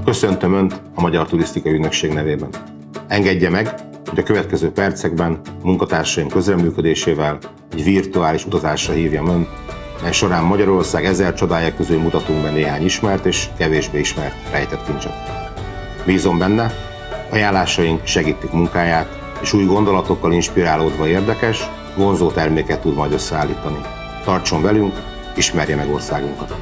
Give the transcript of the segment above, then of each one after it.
Köszöntöm Önt a Magyar Turisztikai Ügynökség nevében. Engedje meg, hogy a következő percekben munkatársaim közreműködésével egy virtuális utazásra hívjam Önt, mely során Magyarország 1000 csodája közül mutatunk be néhány ismert és kevésbé ismert rejtett kincset. Bízom benne, ajánlásaink segítik munkáját, és új gondolatokkal inspirálódva érdekes, vonzó terméket tud majd összeállítani. Tartson velünk, ismerje meg országunkat!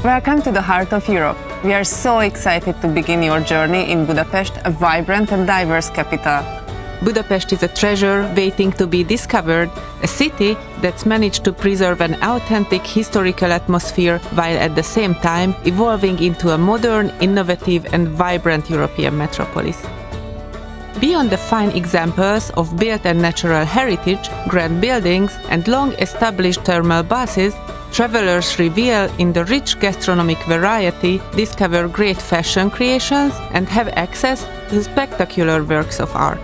Welcome to the heart of Europe. We are so excited to begin your journey in Budapest, a vibrant and diverse capital. Budapest is a treasure waiting to be discovered, a city that's managed to preserve an authentic historical atmosphere while at the same time evolving into a modern, innovative and vibrant European metropolis. Beyond the fine examples of built and natural heritage, grand buildings and long-established thermal baths, travelers reveal in the rich gastronomic variety, discover great fashion creations and have access to spectacular works of art.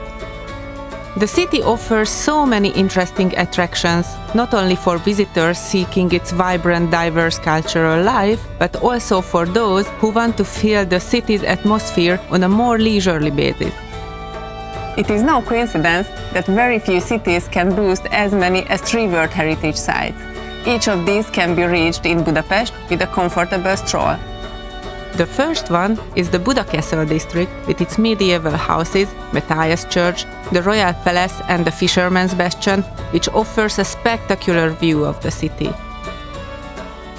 The city offers so many interesting attractions, not only for visitors seeking its vibrant, diverse cultural life, but also for those who want to feel the city's atmosphere on a more leisurely basis. It is no coincidence that very few cities can boast as many as 3 World Heritage Sites. Each of these can be reached in Budapest with a comfortable stroll. The first one is the Budakeszel district with its medieval houses, Matthias Church, the Royal Palace and the Fisherman's Bastion, which offers a spectacular view of the city.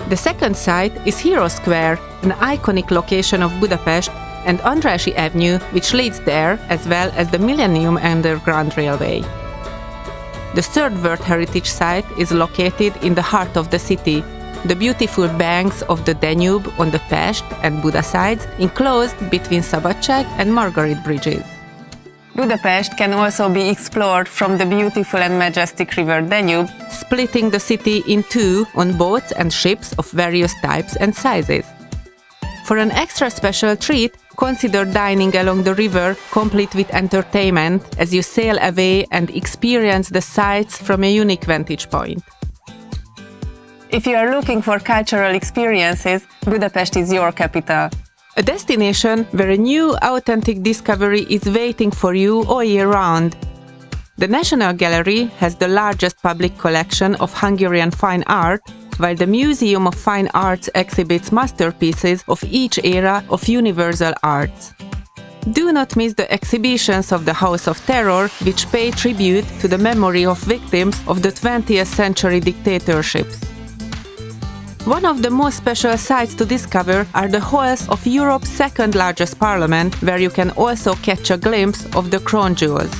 The second site is Hero Square, an iconic location of Budapest, and Andrássy Avenue, which leads there, as well as the Millennium Underground Railway. The third World Heritage Site is located in the heart of the city, the beautiful banks of the Danube on the Pest and Buda sides, enclosed between Szabadság and Margaret bridges. Budapest can also be explored from the beautiful and majestic river Danube, splitting the city in two on boats and ships of various types and sizes. For an extra special treat, consider dining along the river, complete with entertainment, as you sail away and experience the sights from a unique vantage point. If you are looking for cultural experiences, Budapest is your capital. A destination where a new, authentic discovery is waiting for you all year round. The National Gallery has the largest public collection of Hungarian fine art, while the Museum of Fine Arts exhibits masterpieces of each era of universal arts. Do not miss the exhibitions of the House of Terror, which pay tribute to the memory of victims of the 20th century dictatorships. One of the most special sights to discover are the halls of Europe's second largest parliament, where you can also catch a glimpse of the crown jewels.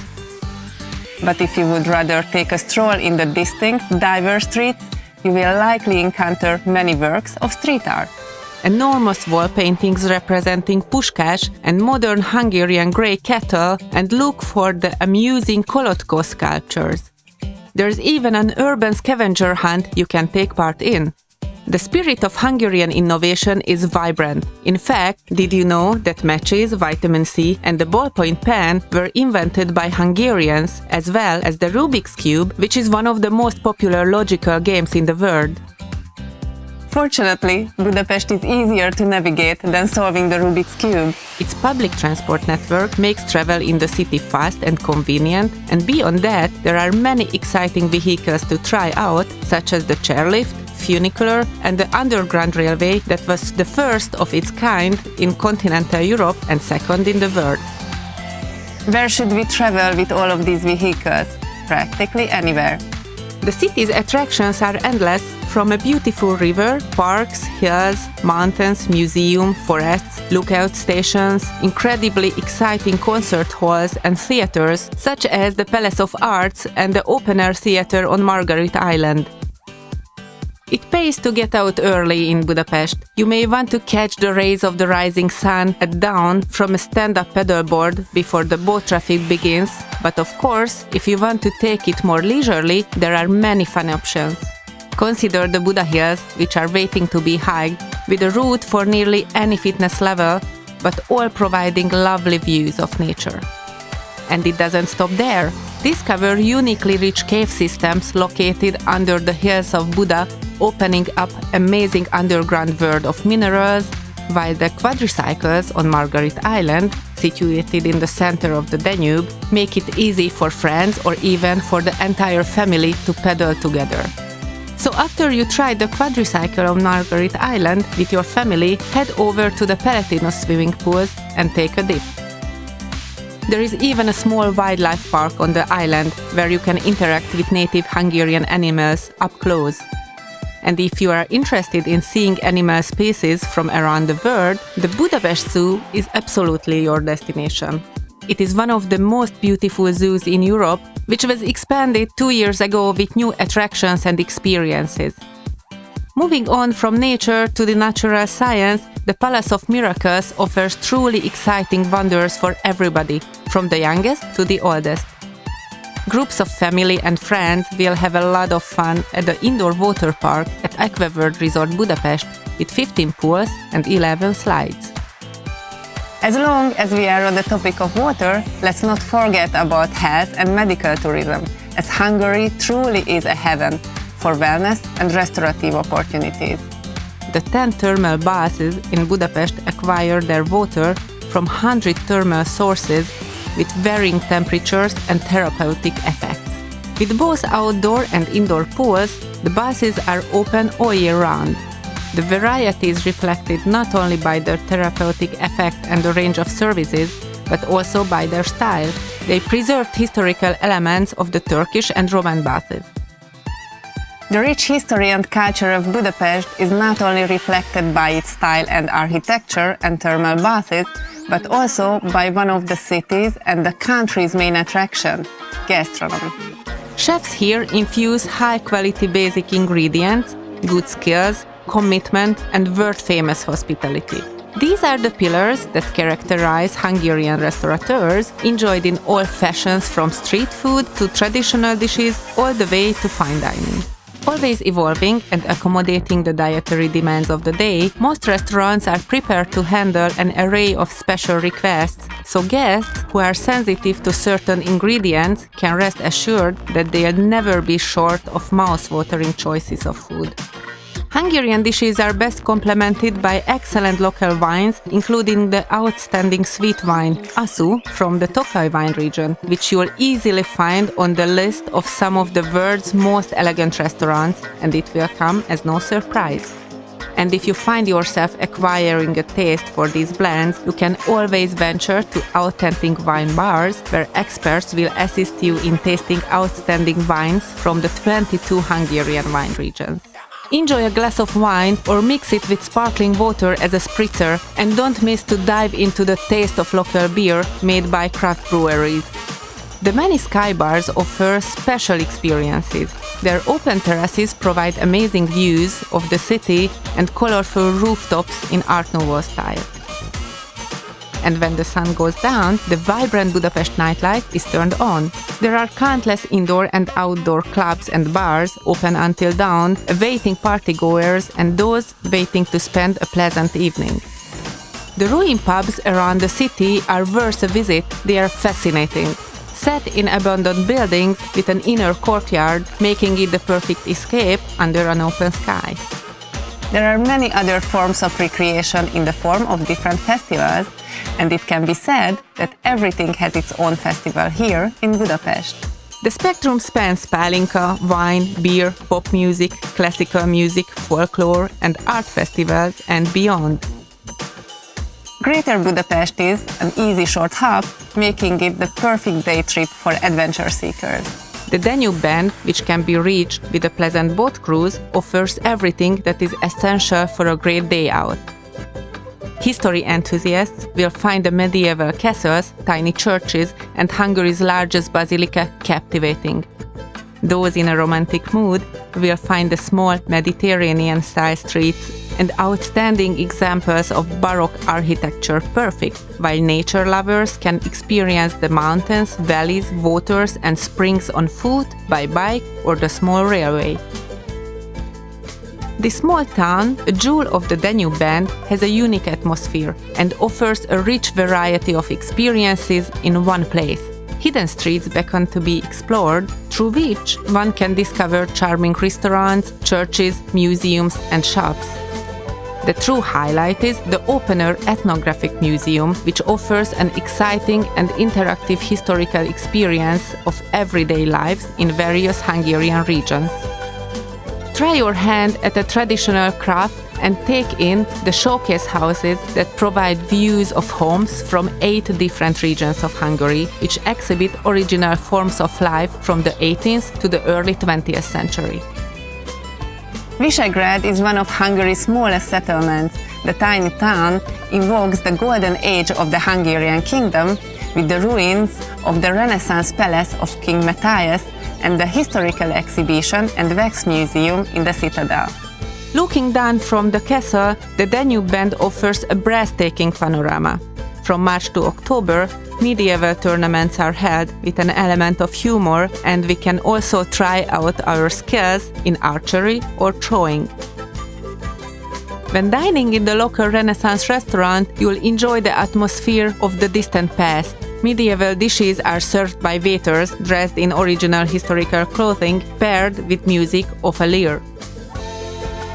But if you would rather take a stroll in the distinct, diverse streets, you will likely encounter many works of street art. Enormous wall paintings representing Puskás and modern Hungarian grey cattle, and look for the amusing Kolotko sculptures. There's even an urban scavenger hunt you can take part in. The spirit of Hungarian innovation is vibrant. In fact, did you know that matches, vitamin C and the ballpoint pen were invented by Hungarians, as well as the Rubik's Cube, which is one of the most popular logical games in the world? Fortunately, Budapest is easier to navigate than solving the Rubik's Cube. Its public transport network makes travel in the city fast and convenient, and beyond that, there are many exciting vehicles to try out, such as the chairlift, funicular and the Underground Railway that was the first of its kind in continental Europe and second in the world. Where should we travel with all of these vehicles? Practically anywhere. The city's attractions are endless, from a beautiful river, parks, hills, mountains, museum, forests, lookout stations, incredibly exciting concert halls and theaters, such as the Palace of Arts and the open-air theater on Margaret Island. It pays to get out early in Budapest. You may want to catch the rays of the rising sun at dawn from a stand-up paddleboard before the boat traffic begins, but of course, if you want to take it more leisurely, there are many fun options. Consider the Buda Hills, which are waiting to be hiked, with a route for nearly any fitness level, but all providing lovely views of nature. And it doesn't stop there. Discover uniquely rich cave systems located under the hills of Buda, opening up amazing underground world of minerals, while the quadricycles on Margaret Island, situated in the center of the Danube, make it easy for friends or even for the entire family to pedal together. So after you try the quadricycle on Margaret Island with your family, head over to the Peletinos swimming pools and take a dip. There is even a small wildlife park on the island where you can interact with native Hungarian animals up close. And if you are interested in seeing animal species from around the world, the Budapest Zoo is absolutely your destination. It is one of the most beautiful zoos in Europe, which was expanded 2 years ago with new attractions and experiences. Moving on from nature to the natural science, the Palace of Miracles offers truly exciting wonders for everybody, from the youngest to the oldest. Groups of family and friends will have a lot of fun at the indoor water park at Equestrian Resort Budapest with 15 pools and 11 slides. As long as we are on the topic of water, let's not forget about health and medical tourism, as Hungary truly is a heaven for wellness and restorative opportunities. The 10 thermal baths in Budapest acquire their water from 100 thermal sources with varying temperatures and therapeutic effects. With both outdoor and indoor pools, the baths are open all year round. The variety is reflected not only by their therapeutic effect and the range of services, but also by their style. They preserved historical elements of the Turkish and Roman baths. The rich history and culture of Budapest is not only reflected by its style and architecture and thermal baths, but also by one of the city's and the country's main attraction, gastronomy. Chefs here infuse high-quality basic ingredients, good skills, commitment, and world-famous hospitality. These are the pillars that characterize Hungarian restaurateurs, enjoyed in all fashions from street food to traditional dishes all the way to fine dining. Always evolving and accommodating the dietary demands of the day, most restaurants are prepared to handle an array of special requests, so guests who are sensitive to certain ingredients can rest assured that they'll never be short of mouth-watering choices of food. Hungarian dishes are best complemented by excellent local wines, including the outstanding sweet wine, Asu, from the Tokaj wine region, which you'll easily find on the list of some of the world's most elegant restaurants, and it will come as no surprise. And if you find yourself acquiring a taste for these blends, you can always venture to authentic wine bars, where experts will assist you in tasting outstanding wines from the 22 Hungarian wine regions. Enjoy a glass of wine or mix it with sparkling water as a spritzer, and don't miss to dive into the taste of local beer made by craft breweries. The many sky bars offer special experiences. Their open terraces provide amazing views of the city and colorful rooftops in Art Nouveau style. And when the sun goes down, the vibrant Budapest nightlife is turned on. There are countless indoor and outdoor clubs and bars open until dawn, awaiting partygoers and those waiting to spend a pleasant evening. The ruin pubs around the city are worth a visit. They are fascinating. Set in abandoned buildings with an inner courtyard, making it the perfect escape under an open sky. There are many other forms of recreation in the form of different festivals, and it can be said that everything has its own festival here in Budapest. The spectrum spans palinka, wine, beer, pop music, classical music, folklore, and art festivals, and beyond. Greater Budapest is an easy short hop, making it the perfect day trip for adventure seekers. The Danube Bend, which can be reached with a pleasant boat cruise, offers everything that is essential for a great day out. History enthusiasts will find the medieval castles, tiny churches, and Hungary's largest basilica captivating. Those in a romantic mood will find the small Mediterranean-style streets and outstanding examples of Baroque architecture perfect, while nature lovers can experience the mountains, valleys, waters and springs on foot, by bike or the small railway. This small town, a jewel of the Danube band, has a unique atmosphere and offers a rich variety of experiences in one place. Hidden streets beckon to be explored, through which one can discover charming restaurants, churches, museums and shops. The true highlight is the open-air Ethnographic Museum, which offers an exciting and interactive historical experience of everyday lives in various Hungarian regions. Try your hand at a traditional craft and take in the showcase houses that provide views of homes from 8 different regions of Hungary, which exhibit original forms of life from the 18th to the early 20th century. Vishagrad is one of Hungary's smallest settlements. The tiny town invokes the golden age of the Hungarian kingdom with the ruins of the Renaissance palace of King Matthias and the historical exhibition and wax museum in the citadel. Looking down from the castle, the Danube band offers a breathtaking panorama. From March to October, medieval tournaments are held with an element of humor, and we can also try out our skills in archery or throwing. When dining in the local Renaissance restaurant, you'll enjoy the atmosphere of the distant past. Medieval dishes are served by waiters dressed in original historical clothing, paired with music of a lyre.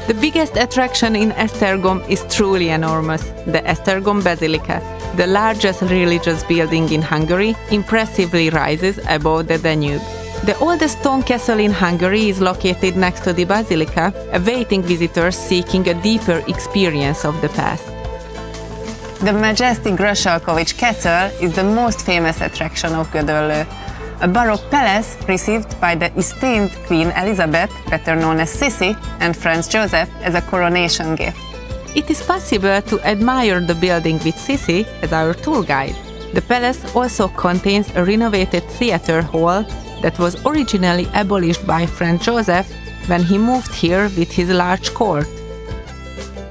The biggest attraction in Esztergom is truly enormous, the Estergon Basilica. The largest religious building in Hungary impressively rises above the Danube. The oldest stone castle in Hungary is located next to the basilica, awaiting visitors seeking a deeper experience of the past. The majestic Grassalkovich Castle is the most famous attraction of Gödöllő, a Baroque palace received by the esteemed Queen Elizabeth, better known as Sissi, and Franz Joseph as a coronation gift. It is possible to admire the building with Sissi as our tour guide. The palace also contains a renovated theatre hall that was originally abolished by Franz Joseph when he moved here with his large court.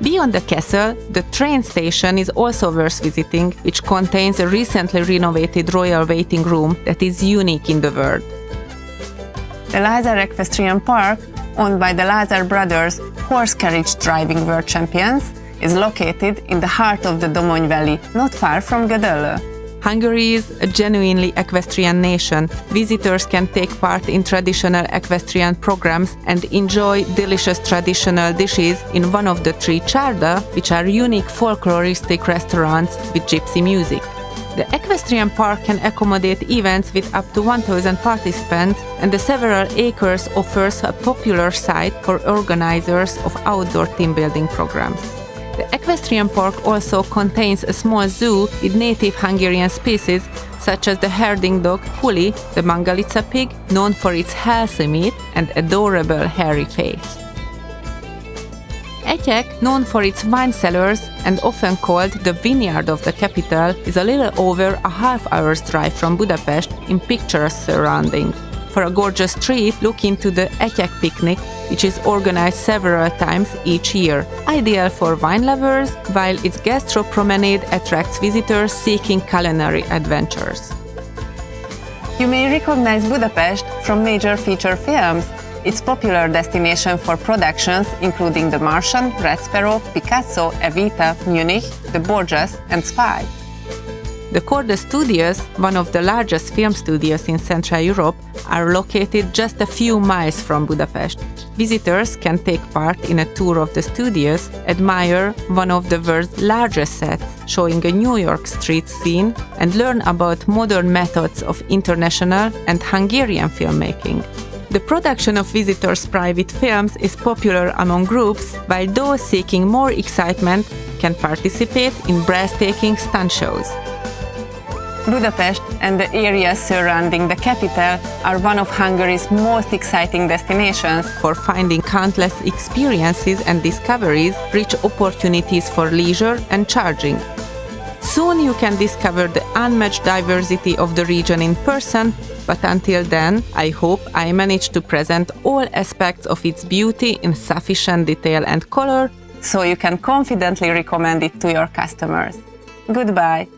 Beyond the castle, the train station is also worth visiting, which contains a recently renovated royal waiting room that is unique in the world. The Lazar Equestrian Park, owned by the Lazar brothers, horse carriage driving world champions, is located in the heart of the Domony Valley, not far from Gödöllő. Hungary is a genuinely equestrian nation. Visitors can take part in traditional equestrian programs and enjoy delicious traditional dishes in one of the 3 csarda, which are unique folkloristic restaurants with gypsy music. The Equestrian Park can accommodate events with up to 1,000 participants, and the several acres offers a popular site for organizers of outdoor team building programs. The Equestrian Park also contains a small zoo with native Hungarian species such as the herding dog Huli, the Mangalica pig, known for its healthy meat and adorable hairy face. Etyek, known for its wine cellars and often called the vineyard of the capital, is a little over a half-hour's drive from Budapest in picturesque surroundings. For a gorgeous treat, look into the Etyek picnic, which is organized several times each year. Ideal for wine lovers, while its gastro promenade attracts visitors seeking culinary adventures. You may recognize Budapest from major feature films. It's a popular destination for productions including The Martian, Red Sparrow, Picasso, Evita, Munich, The Borgias and Spy. The Chord Studios, one of the largest film studios in Central Europe, are located just a few miles from Budapest. Visitors can take part in a tour of the studios, admire one of the world's largest sets showing a New York street scene, and learn about modern methods of international and Hungarian filmmaking. The production of visitors' private films is popular among groups, while those seeking more excitement can participate in breathtaking stunt shows. Budapest and the areas surrounding the capital are one of Hungary's most exciting destinations for finding countless experiences and discoveries, rich opportunities for leisure and charging. Soon you can discover the unmatched diversity of the region in person, but until then, I hope I manage to present all aspects of its beauty in sufficient detail and color, so you can confidently recommend it to your customers. Goodbye!